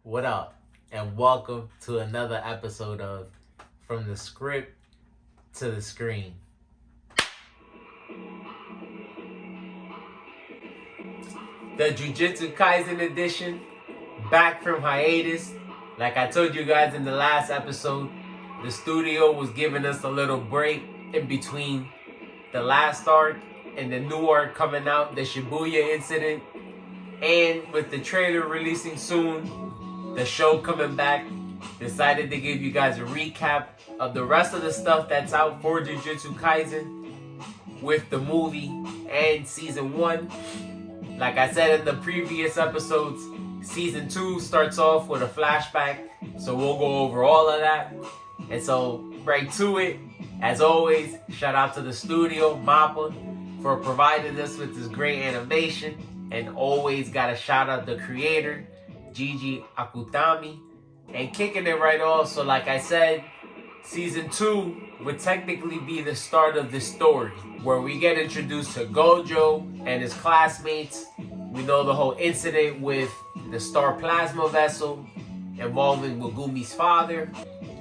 What up? And welcome to another episode of From the Script to the Screen. The Jujutsu Kaisen edition, back from hiatus. Like I told you guys in the last episode, the studio was giving us a little break in between the last arc and the new arc coming out, the Shibuya incident. And with the trailer releasing soon, the show coming back, decided to give you guys a recap of the rest of the stuff that's out for Jujutsu Kaisen with the movie and season 1. Like I said in the previous episodes, season 2 starts off with a flashback, so we'll go over all of that. And so, right to it, as always, shout out to the studio, MAPPA, for providing us with this great animation. And always gotta shout out the creator, Gege Akutami. And kicking it right off, so like I said, season 2 would technically be the start of the story, where we get introduced to Gojo and his classmates. We know the whole incident with the star plasma vessel involving Megumi's father,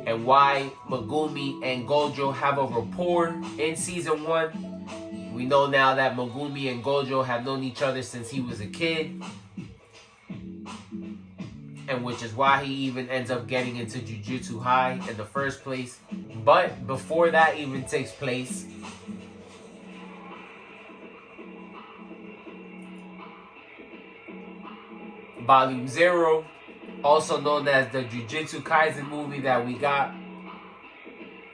and why Megumi and Gojo have a rapport in season 1. We know now that Megumi and Gojo have known each other since he was a kid, and which is why he even ends up getting into Jujutsu High in the first place. But before that even takes place, Volume 0, also known as the Jujutsu Kaisen movie that we got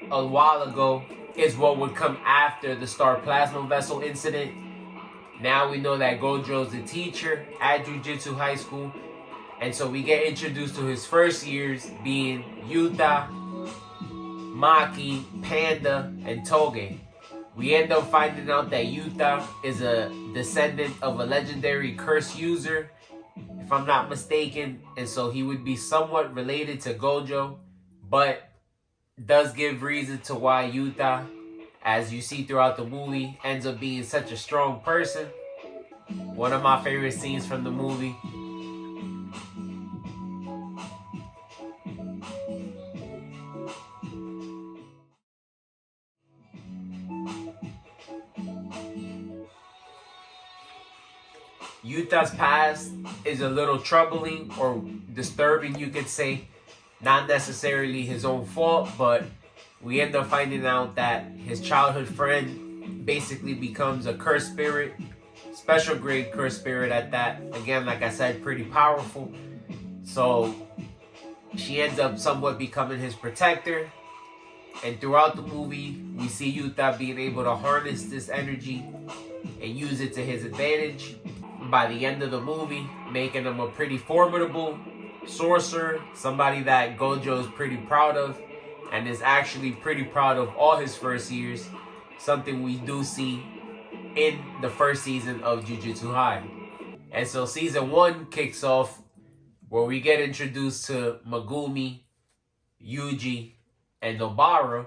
a while ago, is what would come after the Star Plasma Vessel incident. Now we know that Gojo's a teacher at Jujutsu High School, and so we get introduced to his first years being Yuta, Maki, Panda, and Toge. We end up finding out that Yuta is a descendant of a legendary curse user, if I'm not mistaken, and so he would be somewhat related to Gojo, but does give reason to why Yuta, as you see throughout the movie, ends up being such a strong person. One of my favorite scenes from the movie. Yuta's past is a little troubling or disturbing, you could say. Not necessarily his own fault, but we end up finding out that his childhood friend basically becomes a cursed spirit, special grade cursed spirit at that. Again, like I said, pretty powerful. So she ends up somewhat becoming his protector. And throughout the movie, we see Yuta being able to harness this energy and use it to his advantage. By the end of the movie, making him a pretty formidable sorcerer, somebody that Gojo is pretty proud of, and is actually pretty proud of all his first years, something we do see in the first season of Jujutsu High. And so season 1 kicks off where we get introduced to Megumi, Yuji, and Nobara.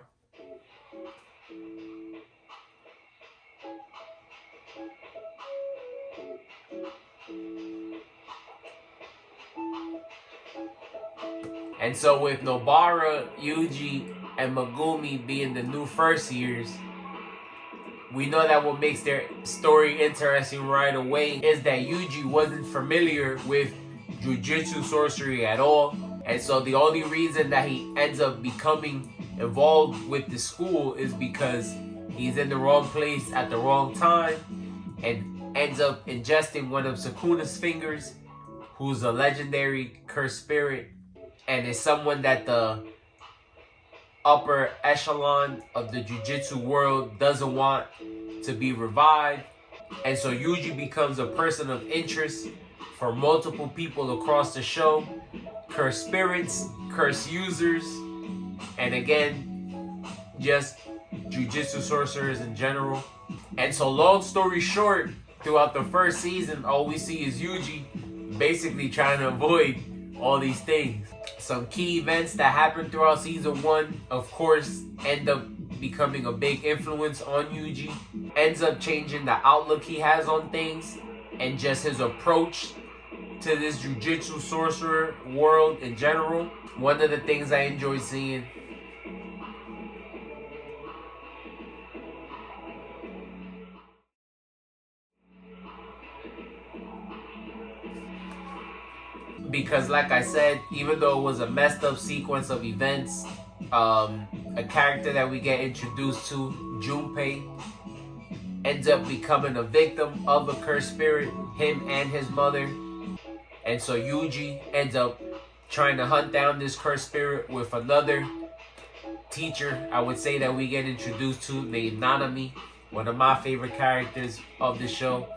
And so with Nobara, Yuji, and Megumi being the new first years, we know that what makes their story interesting right away is that Yuji wasn't familiar with Jujutsu sorcery at all. And so the only reason that he ends up becoming involved with the school is because he's in the wrong place at the wrong time and ends up ingesting one of Sukuna's fingers, who's a legendary cursed spirit, and is someone that the upper echelon of the Jujutsu world doesn't want to be revived. And so Yuji becomes a person of interest for multiple people across the show. Cursed spirits, cursed users, and again, just Jujutsu sorcerers in general. And so long story short, throughout the first season, all we see is Yuji basically trying to avoid all these things. Some key events that happen throughout season 1, of course, end up becoming a big influence on Yuji. Ends up changing the outlook he has on things and just his approach to this Jujutsu sorcerer world in general. One of the things I enjoy seeing. Because like I said, even though it was a messed up sequence of events, a character that we get introduced to, Junpei, ends up becoming a victim of a cursed spirit, him and his mother. And so Yuji ends up trying to hunt down this cursed spirit with another teacher, I would say, that we get introduced to, named Nanami, one of my favorite characters of the show,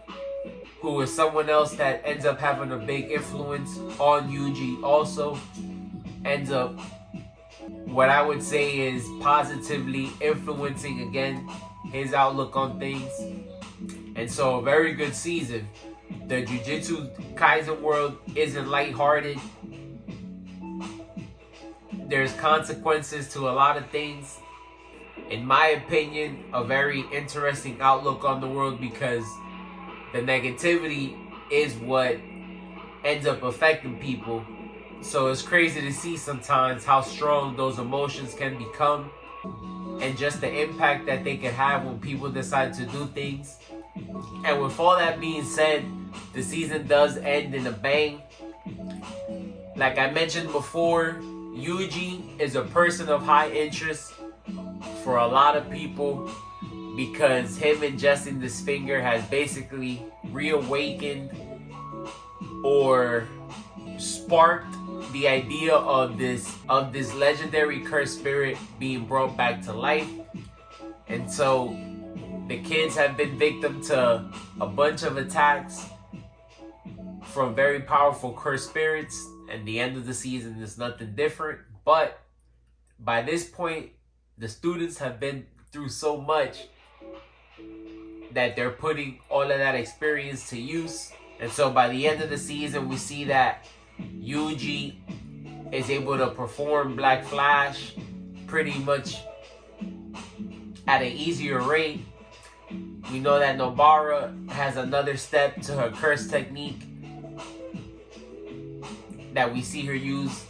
who is someone else that ends up having a big influence on Yuji also. Ends up, what I would say, is positively influencing again his outlook on things. And so a very good season. The Jujutsu Kaisen world isn't lighthearted. There's consequences to a lot of things. In my opinion, a very interesting outlook on the world, because the negativity is what ends up affecting people. So it's crazy to see sometimes how strong those emotions can become, and just the impact that they can have when people decide to do things. And with all that being said, the season does end in a bang. Like I mentioned before, Yuji is a person of high interest for a lot of people, because him ingesting this finger has basically reawakened or sparked the idea of this legendary cursed spirit being brought back to life. And so the kids have been victim to a bunch of attacks from very powerful cursed spirits, and the end of the season is nothing different. But by this point, the students have been through so much that they're putting all of that experience to use. And so by the end of the season, we see that Yuji is able to perform Black Flash pretty much at an easier rate. We know that Nobara has another step to her curse technique that we see her use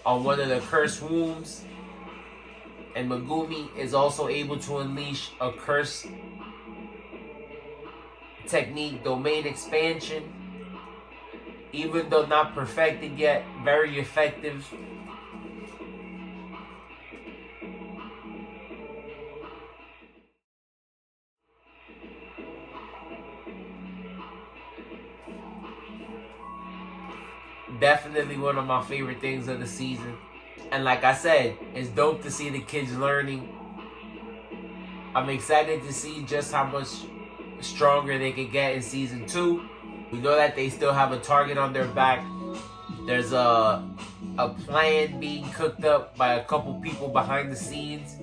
on one of the cursed wombs. And Megumi is also able to unleash a curse technique, domain expansion. Even though not perfected yet, very effective. Definitely one of my favorite things of the season. And like I said, it's dope to see the kids learning. I'm excited to see just how much stronger they can get in season 2. We know that they still have a target on their back. There's a plan being cooked up by a couple people behind the scenes.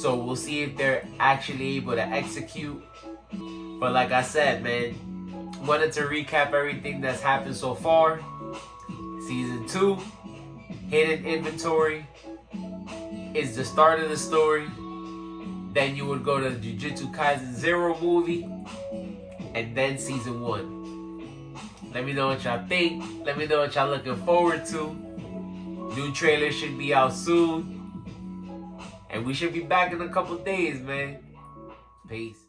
So we'll see if they're actually able to execute. But like I said, man, wanted to recap everything that's happened so far. Season 2, hidden inventory, is the start of the story. Then you would go to the Jujutsu Kaisen 0 movie, and then season 1. Let me know what y'all think. Let me know what y'all looking forward to. New trailer should be out soon. And we should be back in a couple days, man. Peace.